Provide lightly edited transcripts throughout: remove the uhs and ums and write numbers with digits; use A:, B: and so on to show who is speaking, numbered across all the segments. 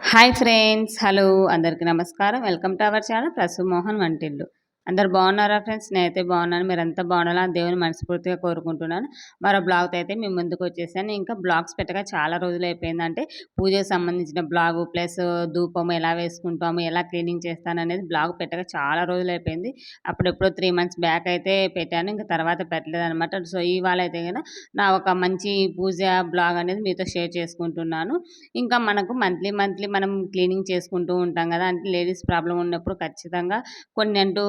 A: Hi friends. Hello. అందరికీ నమస్కారం. Welcome to our channel Prasu Mohan వంటిల్లు. అందరు బాగున్నారా ఫ్రెండ్స్? నేనైతే బాగున్నాను. మీరంతా బాగుండాలా దేవుని మనస్ఫూర్తిగా కోరుకుంటున్నాను. మరో బ్లాగ్‌తో అయితే మీ ముందుకు వచ్చేసాను. ఇంకా బ్లాగ్స్ పెట్టక చాలా రోజులైపోయింది. అంటే పూజకు సంబంధించిన బ్లాగు ప్లస్ ధూపం ఎలా వేసుకుంటాము, ఎలా క్లీనింగ్ చేస్తాననేది బ్లాగ్ పెట్టక చాలా రోజులైపోయింది. అప్పుడెప్పుడో 3 మంత్స్ బ్యాక్ అయితే పెట్టాను. ఇంక తర్వాత పెట్టలేదనమాట. సో, ఇవాళ అయితే గన నా ఒక మంచి పూజ బ్లాగ్ అనేది మీతో షేర్ చేసుకుంటున్నాను. ఇంకా మనకు మంత్లీ మనం క్లీనింగ్ చేసుకుంటూ ఉంటాం కదా! అంటే లేడీస్ ప్రాబ్లమ్ ఉన్నప్పుడు ఖచ్చితంగా కొన్ని అంటూ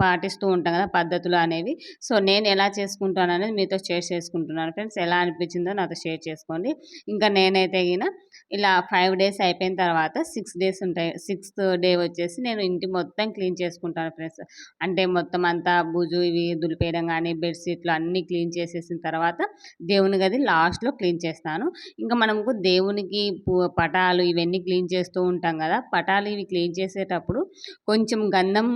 A: పాటిస్తూ ఉంటాం కదా! పద్ధతులు అనేవి. సో, నేను ఎలా చేసుకుంటాననేది మీతో షేర్ చేసుకుంటున్నాను ఫ్రెండ్స్. ఎలా అనిపించిందో నాతో షేర్ చేసుకోండి. ఇంకా నేనైతే ఇలా 5 డేస్ అయిపోయిన తర్వాత 6 డేస్ ఉంటాయి. సిక్స్త్ డే వచ్చేసి నేను ఇంటి మొత్తం క్లీన్ చేసుకుంటాను ఫ్రెండ్స్. అంటే మొత్తం అంతా బూజు ఇవి దులిపేయడం గానీ, బెడ్‌షీట్లు అన్నీ క్లీన్ చేసేసిన తర్వాత దేవుని గది లాస్ట్‌లో క్లీన్ చేస్తాను. ఇంకా మనకు దేవునికి పటాలు ఇవన్నీ క్లీన్ చేస్తూ ఉంటాం గదా! పటాలు ఇవి క్లీన్ చేసేటప్పుడు కొంచెం గంధం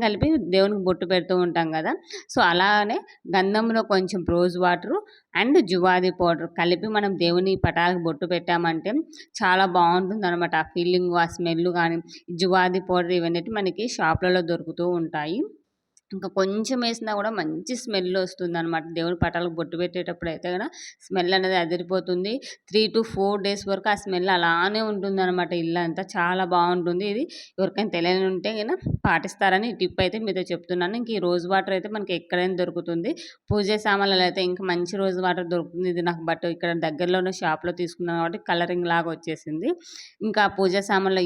A: కలిపి దేవునికి బొట్టు పెడుతూ ఉంటాం గదా! సో, అలానే గంధంలో కొంచెం రోజ్ వాటరు అండ్ జువాది పౌడర్ కలిపి మనం దేవుని పటాలకు బొట్టు పెట్టామంటే చాలా బావుంటుందనమాట. ఆ ఫీలింగు, ఆ స్మెల్లు గానీ, జువాది పౌడర్ ఇవన్నిటి మనకి షాపులలో దొరుకుతూ ఉంటాయి. ఇంకా కొంచెం ఏసినా గూడా మంచి స్మెల్లొస్తుందనమాట. దేవుడి పటాలకు బొట్టు పెట్టేటప్పుడైతే గన స్మెల్ అనేది అదిరిపోతుంది. 3-4 డేస్ వరకు ఆ స్మెల్ అలానే ఉంటుందనమాట ఇల్లంతా. చాలా బావుంటుంది. ఇది ఎవరికైనా తెలియనుంటే గన పాటిస్తారని ఈ టిప్ అయితే మీతో చెప్తున్నాను. ఇంక ఈ రోజ్ వాటర్ అయితే మనకి ఎక్కడైనా దొరుకుతుంది. పూజ సామాన్లలో అయితే ఇంకా మంచి రోజ్ వాటర్ దొరుకుతుంది. ఇది నాకు ఇక్కడ దగ్గరలో ఉన్న షాప్‌లో తీసుకున్నాను కాబట్టి కలరింగ్ లాగా వచ్చేసింది. ఇంకా పూజ సామాన్లు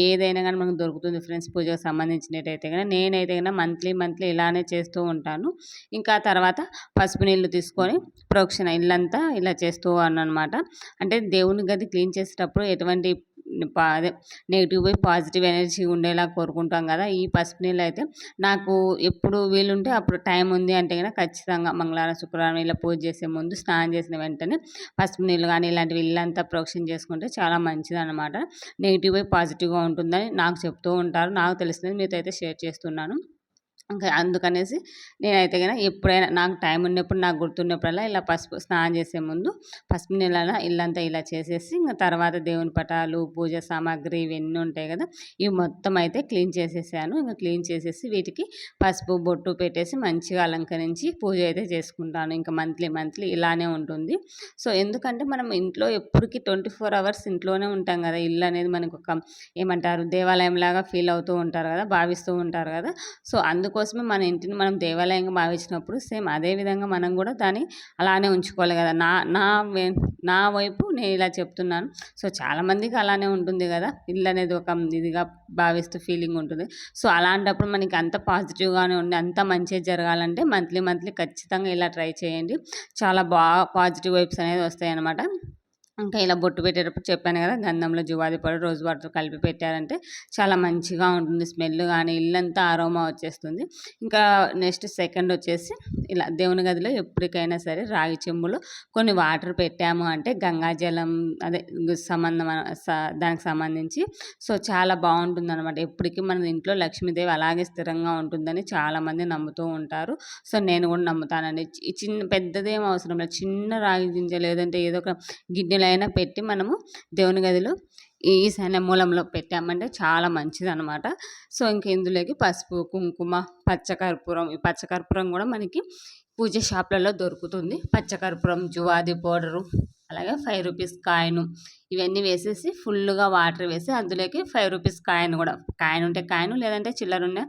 A: ఏదైనా గానీ మనకు దొరుకుతుంది ఫ్రెండ్స్ పూజకు సంబంధించినట్టయితే గన. నేనైతే గన మంత్లీ ఇలానే చేస్తూ ఉంటాను. ఇంకా తర్వాత పసుపు నీళ్లు తీసుకొని ప్రోక్షణ ఇల్లంతా ఇలా చేస్తూ అననమాట. అంటే దేవుని గది క్లీన్ చేసేటప్పుడు ఎటువంటి అదే నెగెటివ్ పోయి పాజిటివ్ ఎనర్జీ ఉండేలా కోరుకుంటాం కదా! ఈ పసుపు నీళ్ళైతే నాకు ఎప్పుడు వీలుంటే అప్పుడు టైం ఉంది అంటే గనక ఖచ్చితంగా మంగళవారం, శుక్రవారం ఇలా పూజ చేసే ముందు స్నానం చేసిన వెంటనే పసుపు నీళ్ళు గానీ ఇలాంటివి ఇల్లంతా ప్రోక్షణ చేసుకుంటే చాలా మంచిదనమాట. నెగెటివ్ పోయి పాజిటివ్‌గా ఉంటుందని నాకు చెప్తూ ఉంటారు. నాకు తెలిసినది మీతో అయితే షేర్ చేస్తున్నాను. ఇంకా అందుకనేసి నేనైతే గన ఎప్పుడైనా నాకు టైం ఉన్నప్పుడు, నాకు గుర్తున్నప్పుడల్లా ఇలా స్నానం చేసే ముందు పసుపు నీళ్ళన ఇల్లంతా ఇలా చేసేసి, ఇంక తర్వాత దేవుని పటాలు, పూజ సామాగ్రి ఇవన్నీ ఉంటాయి కదా! ఇవి మొత్తం అయితే క్లీన్ చేసేసాను. ఇంక క్లీన్ చేసేసి వీటికి పసుపు, బొట్టు పెట్టేసి మంచిగా అలంకరించి పూజ అయితే చేసుకుంటాను. ఇంక మంత్లీ ఇలానే ఉంటుంది. సో, ఎందుకంటే మనం ఇంట్లో ఎప్పటికి 24 అవర్స్ ఇంట్లోనే ఉంటాం కదా! ఇల్లు అనేది మనకొక ఏమంటారు దేవాలయంలాగా ఫీల్ అవుతూ ఉంటారు కదా! భావిస్తూ ఉంటారు కదా! సో, అందుకోసమే మన ఇంటిని మనం దేవాలయంగా భావించినప్పుడు సేమ్ అదే విధంగా మనం గూడా దాన్ని అలానే ఉంచుకోవాలి గదా! నా నా వె నా వైపు నేను ఇలా చెప్తున్నాను. సో, చాలామందికి అలానే ఉంటుంది గదా! ఇల్లనేది ఒక ఇదిగా భావిస్తూ ఫీలింగ్ ఉంటుంది. సో, అలాంటప్పుడు మనకి అంత పాజిటివ్‌గానే ఉండి అంతా మంచే జరగాలంటే మంత్లీ ఖచ్చితంగా ఇలా ట్రై చేయండి. చాలా పాజిటివ్ వైబ్స్ అనేది వస్తాయన్నమాట. ఇంకా ఇలా బొట్టు పెట్టేటప్పుడు చెప్పాను కదా! గంధంలో జువాది పౌడర్, రోజ్ వాటర్ కలిపి పెట్టారంటే చాలా మంచిగా ఉంటుంది. స్మెల్ గానీ ఇల్లంతా అరోమా వచ్చేస్తుంది. ఇంకా నెక్స్ట్ సెకండ్ వచ్చేసి ఇలా దేవుని గదిలో ఎప్పటికైనా సరే రాగి చెంబులో కొన్ని వాటర్ పెట్టాము అంటే గంగాజలం అదే సంబంధం దానికి సంబంధించి సో, చాలా బావుంటుందనమాట. ఎప్పటికి మన ఇంట్లో లక్ష్మీదేవి అలాగే స్థిరంగా ఉంటుందని చాలామంది నమ్ముతూ ఉంటారు. సో, నేను కూడా నమ్ముతానండి. పెద్దదేం అవసరం లేదు. చిన్న రాగి గింజ లేదంటే ఏదో ఒక గిన్నెలో అయినా పెట్టి మనము దేవుని గదిలో ఈ ఈశాన్య మూలంలో పెట్టామంటే చాలా మంచిదనమాట. సో, ఇంక ఇందులోకి పసుపు, కుంకుమ, పచ్చకర్పూరం ఈ పచ్చకర్పూరం గూడా మనకి పూజ షాప్‌లలో దొరుకుతుంది. పచ్చకర్పూరం, జువాది పౌడరు, అలాగే రూ. 5 కాయిను ఇవన్నీ వేసేసి ఫుల్లుగా వాటర్ వేసి అందులోకి రూ. 5 కాయిన్ గూడా కాయిన్ ఉంటే కాయిను లేదంటే చిల్లరున్న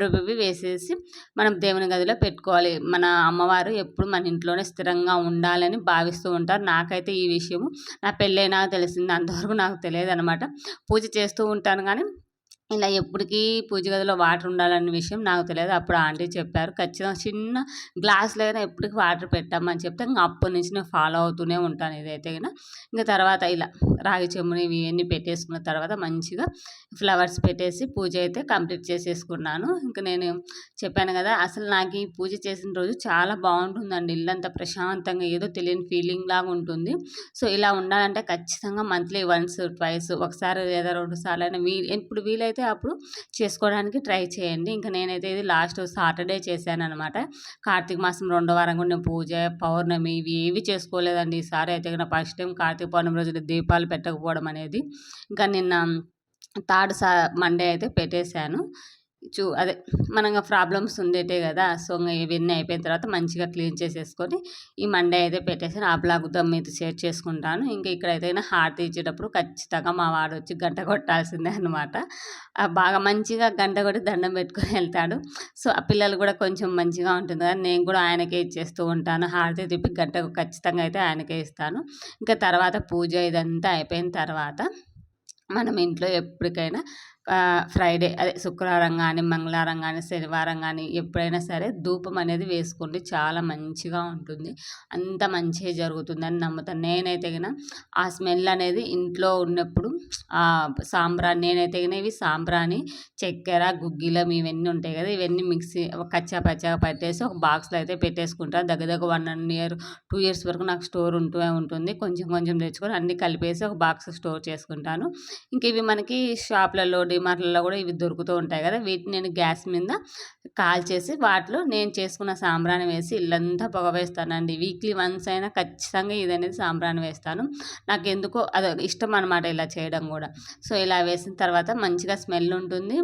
A: రూ. 1 వేసేసి మనం దేవుని గదిలో పెట్టుకోవాలి. మన అమ్మవారు ఎప్పుడు మన ఇంట్లోనే స్థిరంగా ఉండాలని భావిస్తూ ఉంటారు. నాకైతే ఈ విషయము నా పెళ్ళైనాక తెలిసింది. అంతవరకు నాకు తెలియదనమాట. పూజ చేస్తూ ఉంటాను గానీ ఇలా ఎప్పటికీ పూజ గదిలో వాటర్ ఉండాలన్న విషయం నాకు తెలియదు. అప్పుడు ఆంటీ చెప్పారు. ఖచ్చితంగా చిన్న గ్లాస్‌లో అయినా ఎప్పటికి వాటర్ పెట్టమ్మని చెప్తే ఇంక అప్పటి నుంచి నేను ఫాలో అవుతూనే ఉంటాను ఇదైతే గిన. ఇంక తర్వాత ఇలా రాగి చెంబుని ఇవన్నీ పెట్టేసుకున్న తర్వాత మంచిగా ఫ్లవర్స్ పెట్టేసి పూజ అయితే కంప్లీట్ చేసేసుకున్నాను. ఇంక నేను చెప్పాను గదా! అసలు నాకు ఈ పూజ చేసిన రోజు చాలా బావుంటుందండి. ఇల్లంతా ప్రశాంతంగా ఏదో తెలియని ఫీలింగ్ లాగా ఉంటుంది. సో, ఇలా ఉండాలంటే ఖచ్చితంగా మంత్లీ వన్స్, ట్వైస్ ఒకసారి లేదా 2 సార్లైనా ఎప్పుడు వీలైతే వీలైతే అప్పుడు చేసుకోవడానికి ట్రై చేయండి. ఇంకా నేనైతే ఇది లాస్ట్ సాటర్డే చేశాననమాట. కార్తీక మాసం 2వ వారం కూడా నేను పూజ, పౌర్ణమి ఇవి ఏవి చేసుకోలేదండి. ఈసారి అయితే గన ఫస్ట్ టైం కార్తీక పౌర్ణమి రోజు దీపాలు పెట్టకపోవడం అనేది. ఇంకా నిన్న థర్డ్ మండే అయితే పెట్టేశాను. అదే మనకు ప్రాబ్లమ్స్ ఉండేటే కదా! సో, ఇవన్నీ అయిపోయిన తర్వాత మంచిగా క్లీన్ చేసేసుకొని ఈ మండే అయితే పెట్టేసాను. ఆ బ్లాగ్‌తో మీతో షేర్ చేసుకుంటాను. ఇంకా ఇక్కడైతే హారతి ఇచ్చేటప్పుడు ఖచ్చితంగా మా వాడొచ్చి గంట కొట్టాల్సిందే అనమాట. బాగా మంచిగా గంట కొట్టి దండం పెట్టుకొని వెళ్తాడు. సో, ఆ పిల్లలు కూడా కొంచెం మంచిగా ఉంటుంది కదా! నేను కూడా ఆయనకే ఇచ్చేస్తూ ఉంటాను. హారతి తిప్పి గంట ఖచ్చితంగా అయితే ఆయనకే ఇస్తాను. ఇంకా తర్వాత పూజ ఇదంతా అయిపోయిన తర్వాత మనం ఇంట్లో ఎప్పటికైనా ఫ్రైడే అదే శుక్రవారం గానీ, మంగళవారం గానీ, శనివారం గానీ ఎప్పుడైనా సరే ధూపం అనేది వేసుకోండి. చాలా మంచిగా ఉంటుంది. అంత మంచే జరుగుతుందని నమ్ముతాను. నేనైతే గిన ఆ స్మెల్ అనేది ఇంట్లో ఉన్నప్పుడు సాంబ్రాణి నేనైతే గిన ఇవి సాంబ్రాణి, చక్కెర, గుగ్గిలం ఇవన్నీ ఉంటాయి కదా! ఇవన్నీ మిక్సీ కచ్చా పచ్చాగా పట్టేసి ఒక బాక్స్‌లో అయితే పెట్టేసుకుంటాను. దగ్గర దగ్గర 1 ఇయర్, 2 ఇయర్స్ వరకు నాకు స్టోర్ ఉంటూ ఉంటుంది. కొంచెం కొంచెం తెచ్చుకొని అన్నీ కలిపేసి ఒక బాక్స్ స్టోర్ చేసుకుంటాను. ఇంక ఇవి మనకి షాప్‌లలో, డీమార్ట్‌లలో కూడా ఇవి దొరుకుతూ ఉంటాయి కదా! వీటిని నేను గ్యాస్ మీద కాల్చేసి వాటిలో నేను చేసుకున్న సాంబ్రాణి వేసి ఇల్లంతా పొగ వేస్తానండి. వీక్లీ వన్స్ అయినా ఖచ్చితంగా ఇదనేది సాంబ్రాణి వేస్తాను. నాకెందుకో అది ఇష్టం అనమాట ఇలా చేయడం కూడా. సో, ఇలా వేసిన తర్వాత మంచిగా స్మెల్ ఉంటుంది.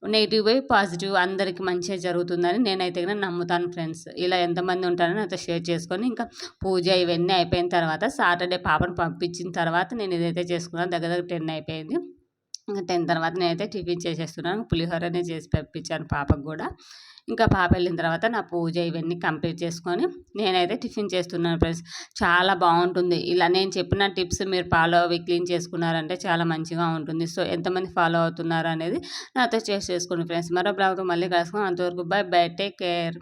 A: నెగెటివ్ పోయి పాజిటివ్ అందరికి మంచిగా జరుగుతుందని నేనైతే గిన నమ్ముతాను ఫ్రెండ్స్. ఇలా ఎంతమంది ఉంటారో నాతో షేర్ చేసుకొని ఇంకా పూజ ఇవన్నీ అయిపోయిన తర్వాత సాటర్డే పాపను పంపించిన తర్వాత నేను ఇదైతే చేసుకున్నాను. దగ్గర దగ్గర 10 అయిపోయింది. ఇంక 10 తర్వాత నేనైతే టిఫిన్ చేసేస్తున్నాను. పులిహోరనే చేసి పంపించాను పాపకు గూడా. ఇంకా పాప వెళ్ళిన తర్వాత నా పూజ ఇవన్నీ కంప్లీట్ చేసుకొని నేనైతే టిఫిన్ చేస్తున్నాను ఫ్రెండ్స్. చాలా బాగుంటుంది. ఇలా నేను చెప్పిన టిప్స్ మీరు ఫాలో అవి క్లీన్ చేసుకున్నారంటే చాలా మంచిగా ఉంటుంది. సో, ఎంతమంది ఫాలో అవుతున్నారు అనేది నాతో షేర్ చేసుకోండి ఫ్రెండ్స్. మరో బ్లాగ్‌తో మళ్ళీ కలుసుకుందాం. అంతవరకు బై బై. Take care.